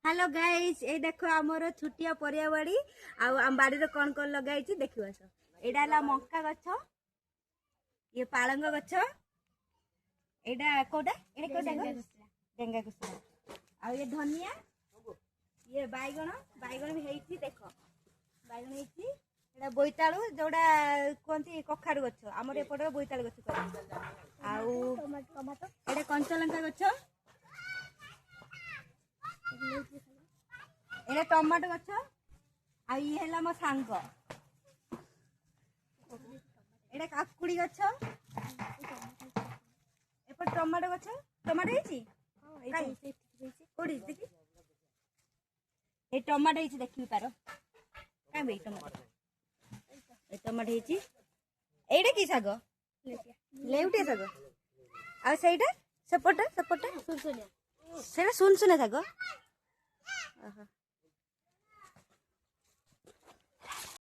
hello guys ए देखो आमर छुटिया परिया बाड़ी आम बाड़ी रे कौन कौन लगाई देखो आस एटा हला मक्का गछ ये पालंग गछ एटा कोटा एटा कोटा डेंगा कुसुम आ ये धनिया ये बैगण बैगण भी हेइची देखो बैगण हेइची एटा बोईताळू जोडा कोंती कखाडू गछ आमर एपट बोईताळू गछ आउ एटा कंचा लंका गछ एटा टमाटो गछ आ ये हला मो सांग एटा काकुड़ी गछ एपट टमाटो गछ टमाटो हेची कोडी देखि ए टमाटो हेची देखि पारो का बे टमाटो ए टमाटो हेची एटा की साग लेउटे साग आ सेटा सपोटा सपोटा सुनसुनिया सेटा सुनसुनिया साग